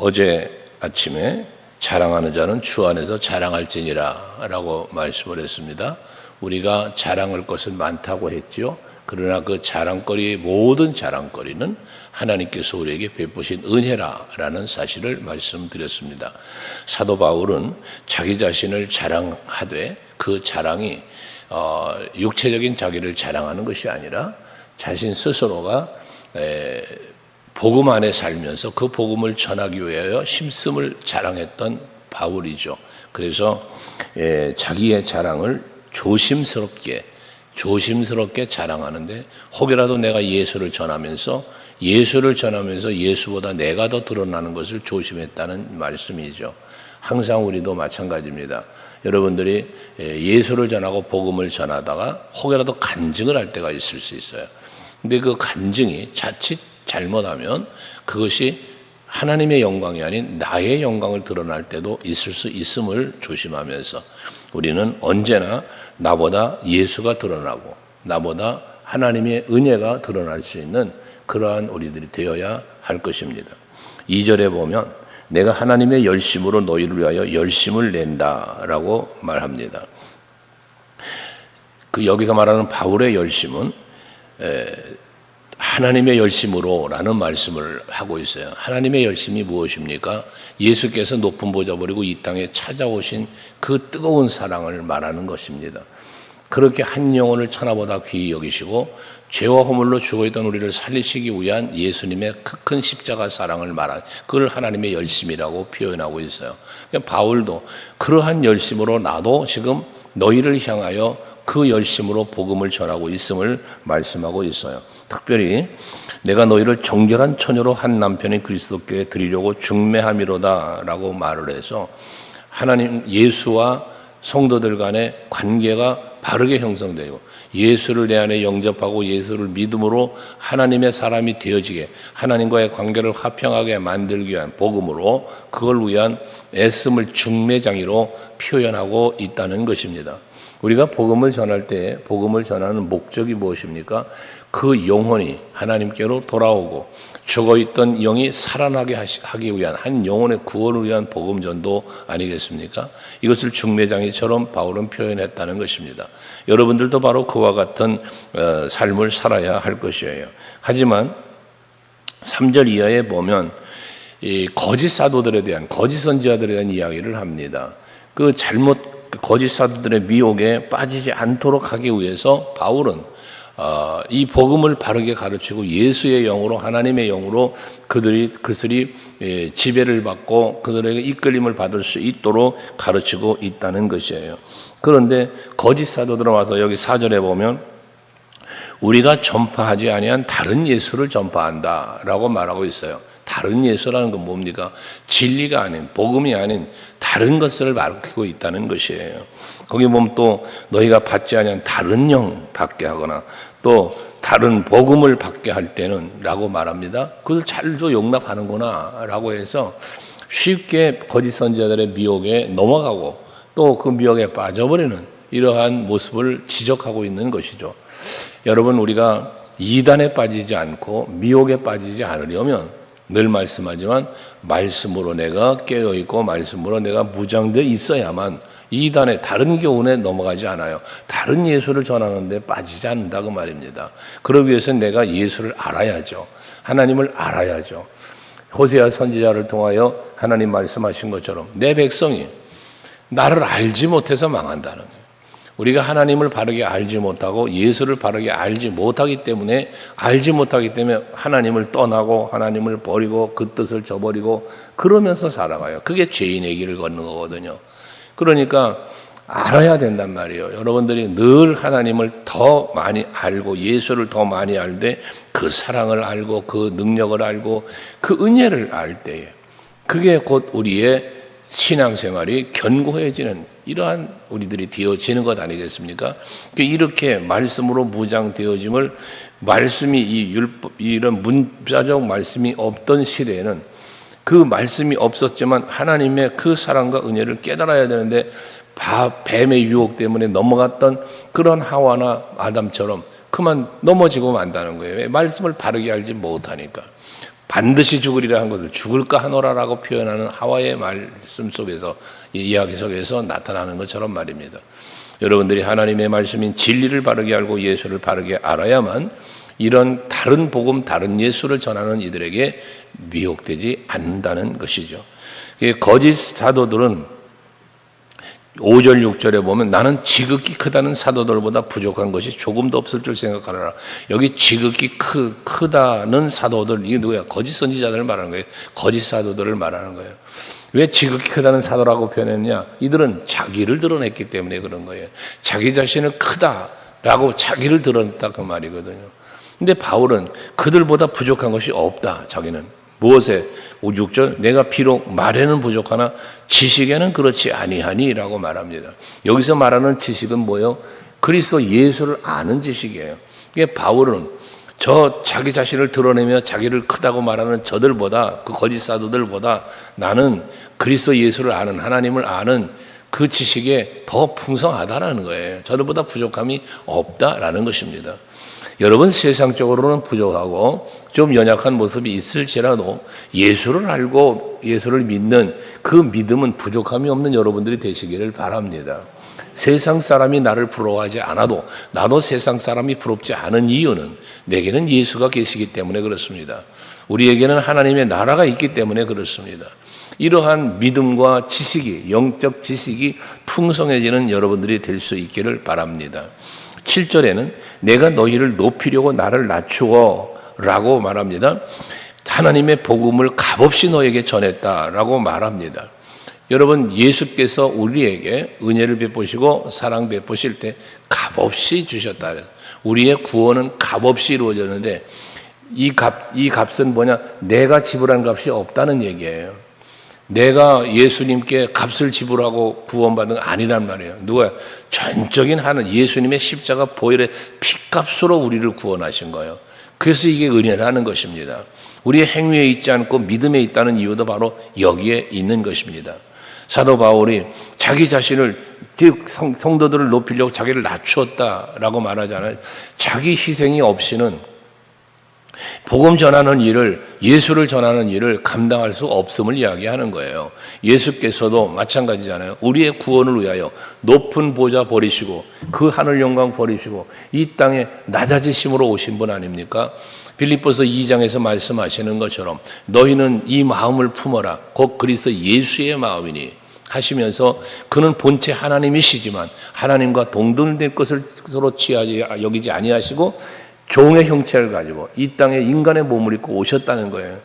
어제 아침에 자랑하는 자는 주 안에서 자랑할지니라 라고 말씀을 했습니다. 우리가 자랑할 것은 많다고 했죠. 그러나 그 자랑거리의 모든 자랑거리는 하나님께서 우리에게 베푸신 은혜라라는 사실을 말씀드렸습니다. 사도 바울은 자기 자신을 자랑하되 그 자랑이 육체적인 자기를 자랑하는 것이 아니라 자신 스스로가 복음 안에 살면서 그 복음을 전하기 위하여 힘씀을 자랑했던 바울이죠. 그래서 자기의 자랑을 조심스럽게 자랑하는데, 혹여라도 내가 예수를 전하면서 예수보다 내가 더 드러나는 것을 조심했다는 말씀이죠. 항상 우리도 마찬가지입니다. 여러분들이 예수를 전하고 복음을 전하다가 혹여라도 간증을 할 때가 있을 수 있어요. 근데 그 간증이 자칫 잘못하면 그것이 하나님의 영광이 아닌 나의 영광을 드러날 때도 있을 수 있음을 조심하면서 우리는 언제나 나보다 예수가 드러나고 나보다 하나님의 은혜가 드러날 수 있는 그러한 우리들이 되어야 할 것입니다. 2절에 보면 내가 하나님의 열심으로 너희를 위하여 열심을 낸다라고 말합니다. 그 여기서 말하는 바울의 열심은 하나님의 열심으로라는 말씀을 하고 있어요. 하나님의 열심이 무엇입니까? 예수께서 높은 보좌 버리고 이 땅에 찾아오신 그 뜨거운 사랑을 말하는 것입니다. 그렇게 한 영혼을 천하보다 귀히 여기시고 죄와 허물로 죽어있던 우리를 살리시기 위한 예수님의 큰 십자가 사랑을 말한, 그걸 하나님의 열심이라고 표현하고 있어요. 그러니까 바울도 그러한 열심으로 나도 지금 너희를 향하여 그 열심으로 복음을 전하고 있음을 말씀하고 있어요. 특별히 내가 너희를 정결한 처녀로 한 남편인 그리스도께 드리려고 중매함이로다 라고 말을 해서 하나님 예수와 성도들 간의 관계가 바르게 형성되고 예수를 내 안에 영접하고 예수를 믿음으로 하나님의 사람이 되어지게, 하나님과의 관계를 화평하게 만들기 위한 복음으로 그걸 위한 애씀을 중매장이로 표현하고 있다는 것입니다. 우리가 복음을 전할 때 복음을 전하는 목적이 무엇입니까? 그 영혼이 하나님께로 돌아오고 죽어있던 영이 살아나게 하기 위한, 한 영혼의 구원을 위한 복음 전도 아니겠습니까? 이것을 중매장이처럼 바울은 표현했다는 것입니다. 여러분들도 바로 그와 같은 삶을 살아야 할 것이에요. 하지만 3절 이하에 보면 이 거짓 사도들에 대한, 거짓 선지자들에 대한 이야기를 합니다. 그 거짓 사도들의 미혹에 빠지지 않도록 하기 위해서 바울은 이 복음을 바르게 가르치고 예수의 영으로, 하나님의 영으로 그들이 지배를 받고 그들에게 이끌림을 받을 수 있도록 가르치고 있다는 것이에요. 그런데 거짓 사도들은 와서 여기 4절에 보면 우리가 전파하지 아니한 다른 예수를 전파한다라고 말하고 있어요. 다른 예수라는 건 뭡니까? 진리가 아닌, 복음이 아닌 다른 것을 가르치고 있다는 것이에요. 거기 보면 또 너희가 받지 아니한 다른 영 받게 하거나 또 다른 복음을 받게 할 때는 라고 말합니다. 그것을 잘도 용납하는구나 라고 해서 쉽게 거짓 선지자들의 미혹에 넘어가고 또 그 미혹에 빠져버리는 이러한 모습을 지적하고 있는 것이죠. 여러분, 우리가 이단에 빠지지 않고 미혹에 빠지지 않으려면 늘 말씀하지만 말씀으로 내가 깨어있고 말씀으로 내가 무장되어 있어야만 이단의 다른 교훈에 넘어가지 않아요. 다른 예수를 전하는데 빠지지 않는다고 말입니다. 그러기 위해서 내가 예수를 알아야죠. 하나님을 알아야죠. 호세아 선지자를 통하여 하나님 말씀하신 것처럼 내 백성이 나를 알지 못해서 망한다는 거예요. 우리가 하나님을 바르게 알지 못하고 예수를 바르게 알지 못하기 때문에 하나님을 떠나고 하나님을 버리고 그 뜻을 저버리고 그러면서 살아가요. 그게 죄인의 길을 걷는 거거든요. 그러니까 알아야 된단 말이에요. 여러분들이 늘 하나님을 더 많이 알고 예수를 더 많이 알되 그 사랑을 알고 그 능력을 알고 그 은혜를 알 때에 그게 곧 우리의 신앙생활이 견고해지는 이러한 우리들이 되어지는 것 아니겠습니까? 이렇게 말씀으로 무장되어짐을, 말씀이 이런 문자적 말씀이 없던 시대에는 그 말씀이 없었지만 하나님의 그 사랑과 은혜를 깨달아야 되는데 뱀의 유혹 때문에 넘어갔던 그런 하와나 아담처럼 그만 넘어지고 만다는 거예요. 왜? 말씀을 바르게 알지 못하니까. 반드시 죽으리라 한 것을 죽을까 하노라라고 표현하는 하와의 말씀 속에서, 이 이야기 속에서 나타나는 것처럼 말입니다. 여러분들이 하나님의 말씀인 진리를 바르게 알고 예수를 바르게 알아야만 이런 다른 복음, 다른 예수를 전하는 이들에게 미혹되지 않는다는 것이죠. 거짓 사도들은 5절 6절에 보면 나는 지극히 크다는 사도들보다 부족한 것이 조금도 없을 줄 생각하노라. 여기 지극히 크다는 사도들, 이게 누구야? 거짓 선지자들을 말하는 거예요. 거짓 사도들을 말하는 거예요. 왜 지극히 크다는 사도라고 표현했냐? 이들은 자기를 드러냈기 때문에 그런 거예요. 자기 자신은 크다라고 자기를 드러냈다 그 말이거든요. 근데 바울은 그들보다 부족한 것이 없다. 자기는 무엇에? 6절 내가 비록 말에는 부족하나 지식에는 그렇지 아니하니라고 말합니다. 여기서 말하는 지식은 뭐예요? 그리스도 예수를 아는 지식이에요. 이게 바울은 저 자기 자신을 드러내며 자기를 크다고 말하는 저들보다, 그 거짓 사도들보다 나는 그리스도 예수를 아는, 하나님을 아는 그 지식에 더 풍성하다라는 거예요. 저들보다 부족함이 없다라는 것입니다. 여러분, 세상적으로는 부족하고 좀 연약한 모습이 있을지라도 예수를 알고 예수를 믿는 그 믿음은 부족함이 없는 여러분들이 되시기를 바랍니다. 세상 사람이 나를 부러워하지 않아도 나도 세상 사람이 부럽지 않은 이유는 내게는 예수가 계시기 때문에 그렇습니다. 우리에게는 하나님의 나라가 있기 때문에 그렇습니다. 이러한 믿음과 지식이, 영적 지식이 풍성해지는 여러분들이 될 수 있기를 바랍니다. 7절에는 내가 너희를 높이려고 나를 낮추어 라고 말합니다. 하나님의 복음을 값없이 너에게 전했다라고 말합니다. 여러분, 예수께서 우리에게 은혜를 베푸시고 사랑 베푸실 때 값없이 주셨다. 우리의 구원은 값없이 이루어졌는데 이 값은 뭐냐? 내가 지불한 값이 없다는 얘기예요. 내가 예수님께 값을 지불하고 구원받은 건 아니란 말이에요. 누가? 전적인 하나님, 예수님의 십자가 보혈의 피값으로 우리를 구원하신 거예요. 그래서 이게 은혜라는 것입니다. 우리의 행위에 있지 않고 믿음에 있다는 이유도 바로 여기에 있는 것입니다. 사도 바울이 자기 자신을, 즉 성도들을 높이려고 자기를 낮추었다라고 말하잖아요. 자기 희생이 없이는 복음 전하는 일을, 예수를 전하는 일을 감당할 수 없음을 이야기하는 거예요. 예수께서도 마찬가지잖아요. 우리의 구원을 위하여 높은 보좌 버리시고 그 하늘 영광 버리시고 이 땅에 낮아지심으로 오신 분 아닙니까? 빌립보서 2장에서 말씀하시는 것처럼 너희는 이 마음을 품어라. 곧 그리스도 예수의 마음이니 하시면서 그는 본체 하나님이시지만 하나님과 동등된 것을 서로 취하지 여기지 아니하시고 종의 형체를 가지고 이 땅에 인간의 몸을 입고 오셨다는 거예요.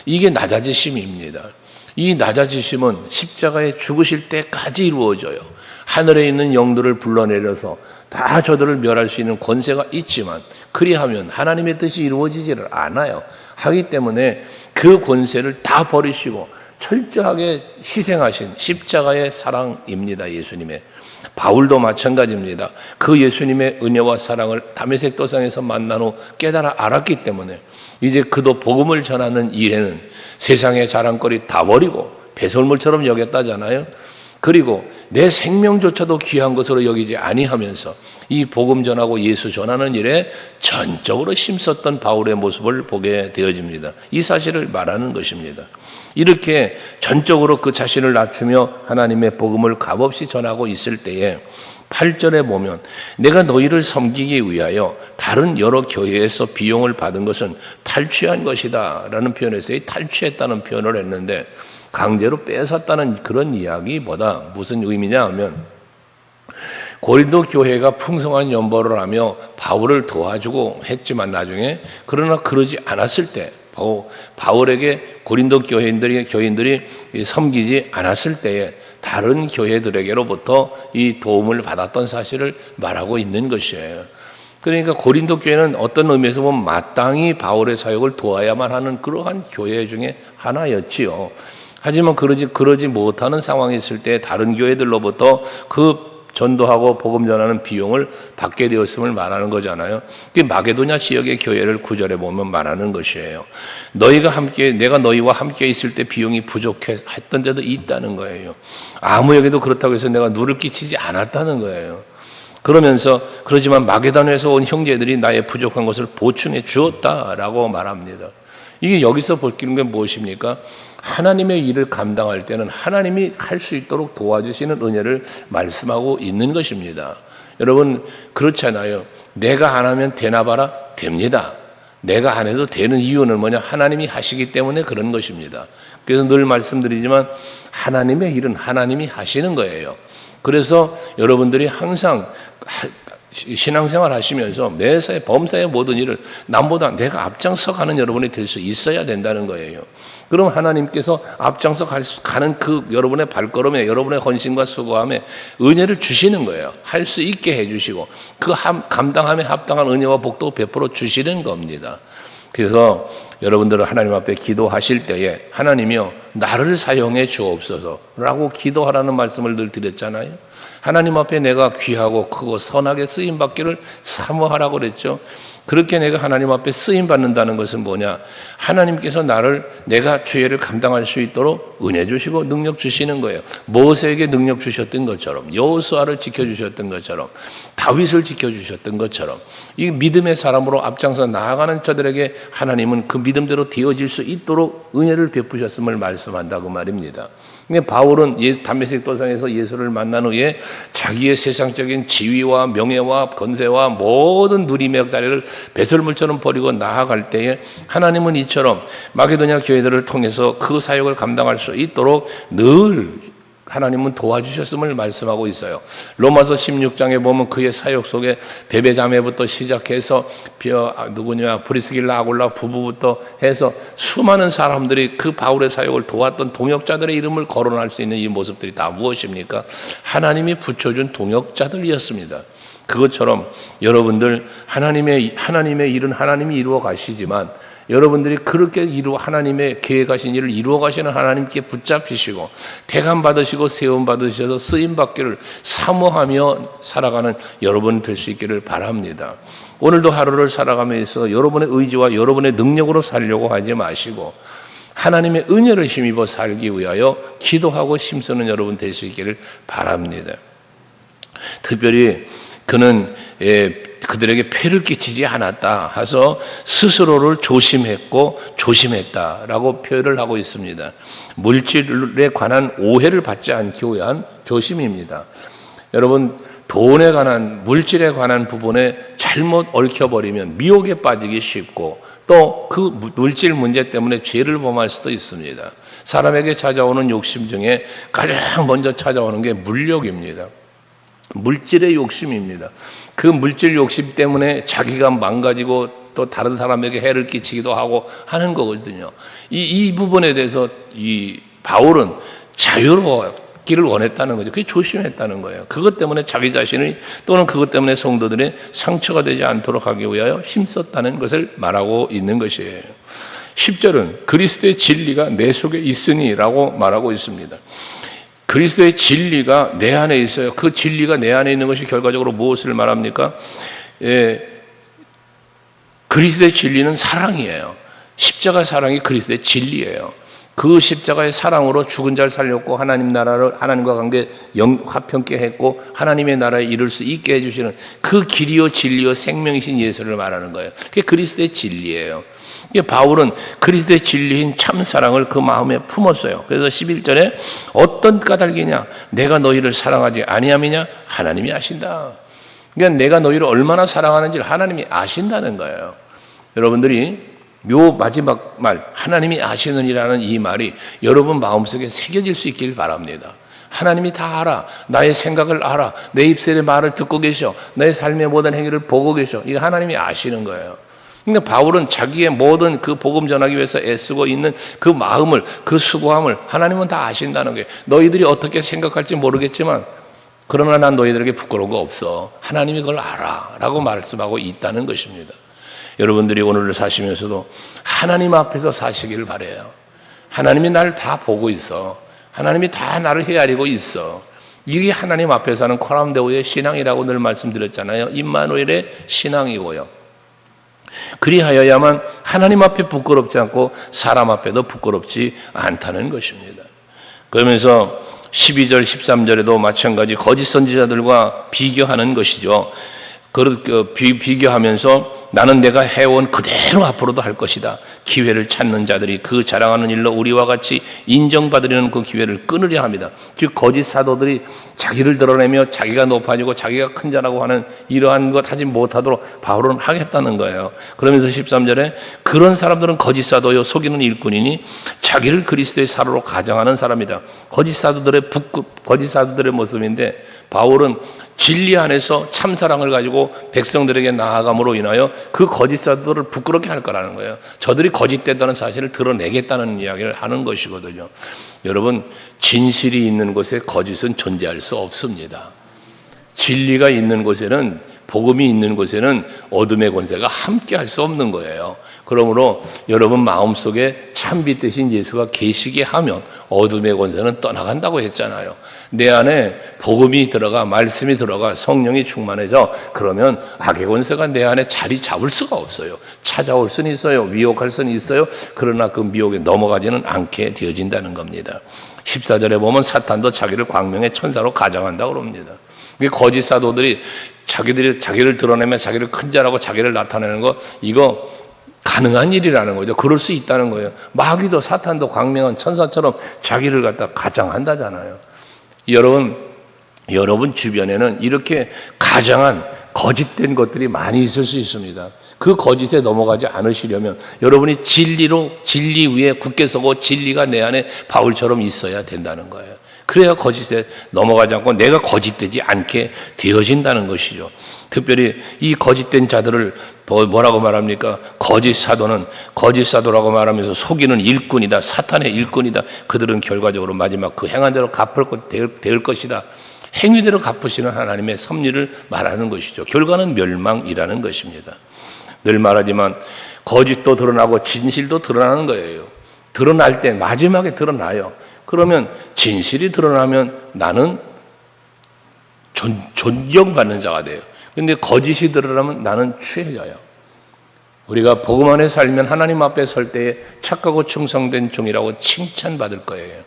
이게 낮아지심입니다. 이 낮아지심은 십자가에 죽으실 때까지 이루어져요. 하늘에 있는 영들을 불러내려서 다 저들을 멸할 수 있는 권세가 있지만 그리하면 하나님의 뜻이 이루어지지를 않아요. 하기 때문에 그 권세를 다 버리시고 철저하게 희생하신 십자가의 사랑입니다. 예수님의. 바울도 마찬가지입니다. 그 예수님의 은혜와 사랑을 다메섹 도상에서 만난 후 깨달아 알았기 때문에 이제 그도 복음을 전하는 일에는 세상의 자랑거리 다 버리고 배설물처럼 여겼다잖아요. 그리고 내 생명조차도 귀한 것으로 여기지 아니하면서 이 복음 전하고 예수 전하는 일에 전적으로 힘썼던 바울의 모습을 보게 되어집니다. 이 사실을 말하는 것입니다. 이렇게 전적으로 그 자신을 낮추며 하나님의 복음을 값없이 전하고 있을 때에 8절에 보면 내가 너희를 섬기기 위하여 다른 여러 교회에서 비용을 받은 것은 탈취한 것이다 라는 표현에서 탈취했다는 표현을 했는데 강제로 뺏었다는 그런 이야기보다 무슨 의미냐 하면 고린도 교회가 풍성한 연보를 하며 바울을 도와주고 했지만 나중에 그러나 그러지 않았을 때 바울에게 고린도 교인들이 섬기지 않았을 때에 다른 교회들에게로부터 이 도움을 받았던 사실을 말하고 있는 것이에요. 그러니까 고린도 교회는 어떤 의미에서 보면 마땅히 바울의 사역을 도와야만 하는 그러한 교회 중에 하나였지요. 하지만 그러지 못하는 상황이 있을 때 다른 교회들로부터 그 전도하고 복음 전하는 비용을 받게 되었음을 말하는 거잖아요. 그게 마게도냐 지역의 교회를 9절에 보면 말하는 것이에요. 내가 너희와 함께 있을 때 비용이 부족했던 데도 있다는 거예요. 아무에게도 그렇다고 해서 내가 누를 끼치지 않았다는 거예요. 그러면서 그러지만 마게도냐에서 온 형제들이 나의 부족한 것을 보충해 주었다라고 말합니다. 이게 여기서 보이는 게 무엇입니까? 하나님의 일을 감당할 때는 하나님이 할 수 있도록 도와주시는 은혜를 말씀하고 있는 것입니다. 여러분 그렇잖아요. 내가 안 하면 되나 봐라? 됩니다. 내가 안 해도 되는 이유는 뭐냐? 하나님이 하시기 때문에 그런 것입니다. 그래서 늘 말씀드리지만 하나님의 일은 하나님이 하시는 거예요. 그래서 여러분들이 항상 신앙생활 하시면서 매사에 범사의 모든 일을 남보다 내가 앞장서 가는 여러분이 될 수 있어야 된다는 거예요. 그럼 하나님께서 앞장서 가는 그 여러분의 발걸음에 여러분의 헌신과 수고함에 은혜를 주시는 거예요. 할 수 있게 해주시고 그 감당함에 합당한 은혜와 복도 베풀어 주시는 겁니다. 그래서 여러분들은 하나님 앞에 기도하실 때에 하나님이여 나를 사용해 주옵소서라고 기도하라는 말씀을 늘 드렸잖아요. 하나님 앞에 내가 귀하고 크고 선하게 쓰임받기를 사모하라고 그랬죠. 그렇게 내가 하나님 앞에 쓰임받는다는 것은 뭐냐? 하나님께서 내가 죄를 감당할 수 있도록 은혜 주시고 능력 주시는 거예요. 모세에게 능력 주셨던 것처럼, 여호수아를 지켜주셨던 것처럼, 다윗을 지켜주셨던 것처럼 이 믿음의 사람으로 앞장서 나아가는 저들에게 하나님은 그 믿음대로 되어질 수 있도록 은혜를 베푸셨음을 말씀한다고 말입니다. 바울은 담메색 도상에서 예수를 만난 후에 자기의 세상적인 지위와 명예와 권세와 모든 누림의 자리를 배설물처럼 버리고 나아갈 때에 하나님은 이처럼 마게도냐 교회들을 통해서 그 사역을 감당할 수 있도록 늘 하나님은 도와주셨음을 말씀하고 있어요. 로마서 16장에 보면 그의 사역 속에 베베자매부터 시작해서 브리스길라 아굴라 부부부터 해서 수많은 사람들이 그 바울의 사역을 도왔던 동역자들의 이름을 거론할 수 있는 이 모습들이 다 무엇입니까? 하나님이 붙여준 동역자들이었습니다. 그것처럼 여러분들 하나님의 일은 하나님이 이루어 가시지만 여러분들이 그렇게 하나님의 계획하신 일을 이루어 가시는 하나님께 붙잡히시고 대감 받으시고 세움 받으셔서 쓰임 받기를 사모하며 살아가는 여러분 될 수 있기를 바랍니다. 오늘도 하루를 살아가면서 여러분의 의지와 여러분의 능력으로 살려고 하지 마시고 하나님의 은혜를 힘입어 살기 위하여 기도하고 힘쓰는 여러분 될 수 있기를 바랍니다. 특별히 그는 그들에게 폐를 끼치지 않았다 해서 스스로를 조심했고 조심했다라고 표현을 하고 있습니다. 물질에 관한 오해를 받지 않기 위한 조심입니다. 여러분 돈에 관한 물질에 관한 부분에 잘못 얽혀버리면 미혹에 빠지기 쉽고 또 그 물질 문제 때문에 죄를 범할 수도 있습니다. 사람에게 찾아오는 욕심 중에 가장 먼저 찾아오는 게 물욕입니다. 물질의 욕심입니다. 그 물질 욕심 때문에 자기가 망가지고 또 다른 사람에게 해를 끼치기도 하고 하는 거거든요. 이 부분에 대해서 이 바울은 자유롭기를 원했다는 거죠. 그게 조심했다는 거예요. 그것 때문에 자기 자신이 또는 그것 때문에 성도들이 상처가 되지 않도록 하기 위하여 힘썼다는 것을 말하고 있는 것이에요. 10절은 그리스도의 진리가 내 속에 있으니라고 말하고 있습니다. 그리스도의 진리가 내 안에 있어요. 그 진리가 내 안에 있는 것이 결과적으로 무엇을 말합니까? 그리스도의 진리는 사랑이에요. 십자가 사랑이 그리스도의 진리예요. 그 십자가의 사랑으로 죽은 자를 살렸고 하나님 나라를 하나님과 관계 화평케 했고 하나님의 나라에 이룰 수 있게 해주시는 그 길이요 진리요 생명이신 예수를 말하는 거예요. 그게 그리스도의 진리예요. 바울은 그리스도의 진리인 참 사랑을 그 마음에 품었어요. 그래서 11절에 어떤 까닭이냐? 내가 너희를 사랑하지 아니함이냐? 하나님이 아신다. 그러니까 내가 너희를 얼마나 사랑하는지를 하나님이 아신다는 거예요. 여러분들이 요 마지막 말 하나님이 아시느니라는 이 말이 여러분 마음속에 새겨질 수 있길 바랍니다. 하나님이 다 알아. 나의 생각을 알아. 내 입술의 말을 듣고 계셔. 내 삶의 모든 행위를 보고 계셔. 이거 하나님이 아시는 거예요. 근데 바울은 자기의 모든 그 복음 전하기 위해서 애쓰고 있는 그 마음을, 그 수고함을 하나님은 다 아신다는 거예요. 너희들이 어떻게 생각할지 모르겠지만 그러나 난 너희들에게 부끄러운 거 없어. 하나님이 그걸 알아. 라고 말씀하고 있다는 것입니다. 여러분들이 오늘을 사시면서도 하나님 앞에서 사시기를 바라요. 하나님이 나를 다 보고 있어. 하나님이 다 나를 헤아리고 있어. 이게 하나님 앞에 사는 코람데오의 신앙이라고 늘 말씀드렸잖아요. 임마누엘의 신앙이고요. 그리하여야만 하나님 앞에 부끄럽지 않고 사람 앞에도 부끄럽지 않다는 것입니다. 그러면서 12절 13절에도 마찬가지 거짓 선지자들과 비교하는 것이죠. 비교하면서 나는 내가 해온 그대로 앞으로도 할 것이다. 기회를 찾는 자들이 그 자랑하는 일로 우리와 같이 인정받으려는 그 기회를 끊으려 합니다. 즉 거짓 사도들이 자기를 드러내며 자기가 높아지고 자기가 큰 자라고 하는 이러한 것 하지 못하도록 바울은 하겠다는 거예요. 그러면서 13절에 그런 사람들은 거짓 사도요 속이는 일꾼이니 자기를 그리스도의 사로로 가정하는 사람이다. 거짓 사도들의 모습인데 바울은 진리 안에서 참사랑을 가지고 백성들에게 나아감으로 인하여 그 거짓 사도들을 부끄럽게 할 거라는 거예요. 저들이 거짓된다는 사실을 드러내겠다는 이야기를 하는 것이거든요. 여러분, 진실이 있는 곳에 거짓은 존재할 수 없습니다. 진리가 있는 곳에는, 복음이 있는 곳에는 어둠의 권세가 함께 할 수 없는 거예요. 그러므로 여러분 마음속에 참빛 대신 예수가 계시게 하면 어둠의 권세는 떠나간다고 했잖아요. 내 안에 복음이 들어가, 말씀이 들어가, 성령이 충만해져 그러면 악의 권세가 내 안에 자리 잡을 수가 없어요. 찾아올 수는 있어요. 미혹할 수는 있어요. 그러나 그 미혹에 넘어가지는 않게 되어진다는 겁니다. 14절에 보면 사탄도 자기를 광명의 천사로 가장한다고 그럽니다. 거짓 사도들이 자기를 드러내며 자기를 큰 자라고 자기를 나타내는 거, 이거 가능한 일이라는 거죠. 그럴 수 있다는 거예요. 마귀도 사탄도 광명한 천사처럼 자기를 갖다 가장한다잖아요. 여러분 주변에는 이렇게 가장한 거짓된 것들이 많이 있을 수 있습니다. 그 거짓에 넘어가지 않으시려면 여러분이 진리 위에 굳게 서고 진리가 내 안에 바울처럼 있어야 된다는 거예요. 그래야 거짓에 넘어가지 않고 내가 거짓되지 않게 되어진다는 것이죠. 특별히 이 거짓된 자들을 뭐라고 말합니까? 거짓 사도라고 말하면서 속이는 일꾼이다. 사탄의 일꾼이다. 그들은 결과적으로 마지막 그 행한 대로 될 것이다. 행위대로 갚으시는 하나님의 섭리를 말하는 것이죠. 결과는 멸망이라는 것입니다. 늘 말하지만 거짓도 드러나고 진실도 드러나는 거예요. 드러날 때 마지막에 드러나요. 그러면 진실이 드러나면 나는 존경받는 자가 돼요. 그런데 거짓이 드러나면 나는 취해져요. 우리가 복음 안에 살면 하나님 앞에 설 때에 착하고 충성된 종이라고 칭찬받을 거예요.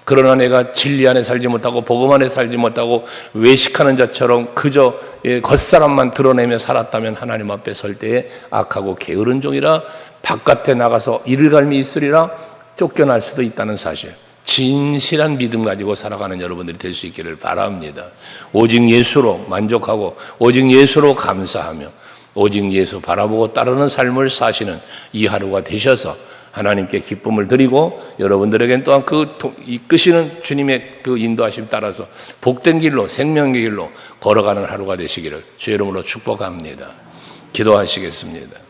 그러나 내가 진리 안에 살지 못하고 복음 안에 살지 못하고 외식하는 자처럼 그저 겉사람만 드러내며 살았다면 하나님 앞에 설 때에 악하고 게으른 종이라 바깥에 나가서 이를갈미 있으리라 쫓겨날 수도 있다는 사실. 진실한 믿음 가지고 살아가는 여러분들이 될 수 있기를 바랍니다. 오직 예수로 만족하고 오직 예수로 감사하며 오직 예수 바라보고 따르는 삶을 사시는 이 하루가 되셔서 하나님께 기쁨을 드리고 여러분들에겐 또한 그 이끄시는 주님의 그 인도하심 따라서 복된 길로 생명의 길로 걸어가는 하루가 되시기를 주의 이름으로 축복합니다. 기도하시겠습니다.